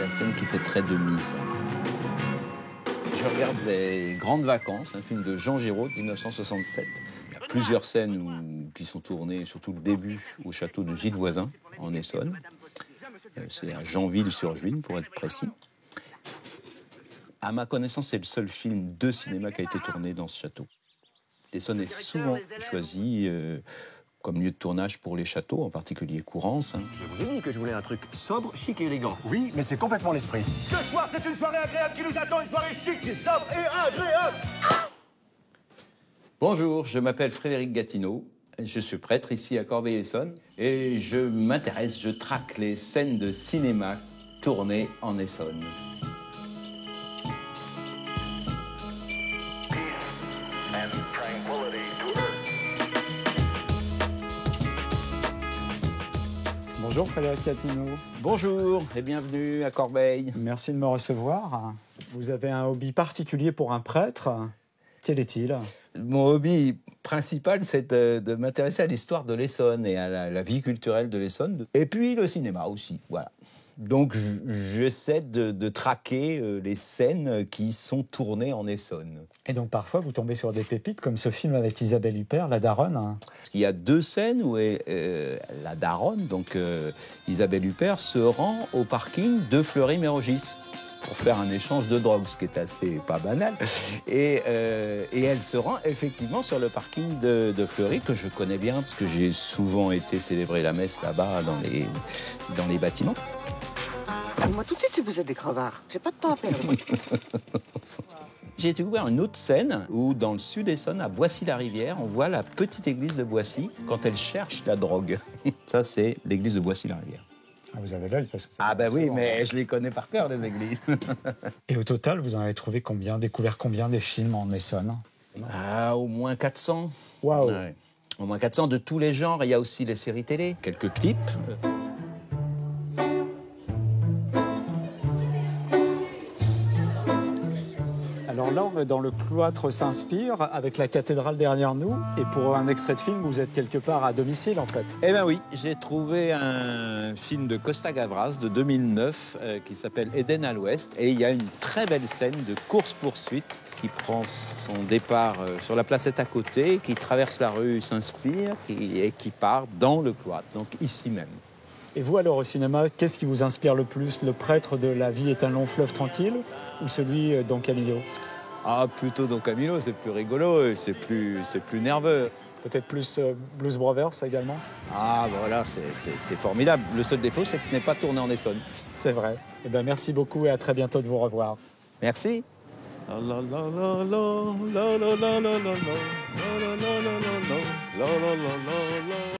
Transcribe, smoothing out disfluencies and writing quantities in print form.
la scène qui fait très demi, ça. Je regarde Les Grandes Vacances, un film de Jean Giraud de 1967. Il y a plusieurs scènes qui sont tournées, surtout le début, au château de Gilles Voisin, en Essonne. C'est à Janville-sur-Juine, pour être précis. À ma connaissance, c'est le seul film de cinéma qui a été tourné dans ce château. L'Essonne est souvent choisi comme lieu de tournage pour les châteaux, en particulier Courance. Je vous ai dit que je voulais un truc sobre, chic et élégant. Oui, mais c'est complètement l'esprit. Ce soir, c'est une soirée agréable qui nous attend, une soirée chic, sobre et agréable. Bonjour, je m'appelle Frédéric Gatineau. Je suis prêtre ici à Corbeil-Essonnes et je traque les scènes de cinéma tournées en Essonne. Bonjour Frédéric Gatineau. Bonjour et bienvenue à Corbeil. Merci de me recevoir. Vous avez un hobby particulier pour un prêtre. Quel est-il ? Mon hobby principal, c'est de m'intéresser à l'histoire de l'Essonne et à la vie culturelle de l'Essonne. Et puis le cinéma aussi, voilà. Donc j'essaie de traquer les scènes qui sont tournées en Essonne. Et donc parfois vous tombez sur des pépites comme ce film avec Isabelle Huppert, La Daronne. Il y a deux scènes où la Daronne, donc Isabelle Huppert, se rend au parking de Fleury-Mérogis pour faire un échange de drogue, ce qui est assez pas banal. Et elle se rend effectivement sur le parking de Fleury, que je connais bien, parce que j'ai souvent été célébrer la messe là-bas, dans les bâtiments. Moi tout de suite si vous êtes des crevards. J'ai pas de temps à perdre. J'ai découvert une autre scène où, dans le sud Essonne, à Boissy-la-Rivière, on voit la petite église de Boissy quand elle cherche la drogue. Ça, c'est l'église de Boissy-la-Rivière. Ah, vous avez l'œil parce que Ah ben oui, mais je les connais par cœur, les églises. Et au total, vous en avez trouvé combien, découvert combien des films en Essonne ? Ah, au moins 400. Waouh. Ouais. Au moins 400 de tous les genres. Il y a aussi les séries télé, quelques clips. Alors là, on est dans le cloître Saint-Spire, avec la cathédrale derrière nous. Et pour un extrait de film, vous êtes quelque part à domicile, en fait. Eh bien oui, j'ai trouvé un film de Costa Gavras de 2009 qui s'appelle Eden à l'Ouest. Et il y a une très belle scène de course-poursuite qui prend son départ sur la placette à côté, qui traverse la rue Saint-Spire et qui part dans le cloître, donc ici même. Et vous, alors, au cinéma, qu'est-ce qui vous inspire le plus ? Le prêtre de La vie est un long fleuve tranquille ou celui Don Camillo ? Ah, plutôt Don Camillo, c'est plus rigolo et c'est plus nerveux. Peut-être plus Blues Brothers également ? Ah, ben voilà, c'est formidable. Le seul défaut, c'est que ce n'est pas tourné en Essonne. C'est vrai. Eh bien, merci beaucoup et à très bientôt de vous revoir. Merci.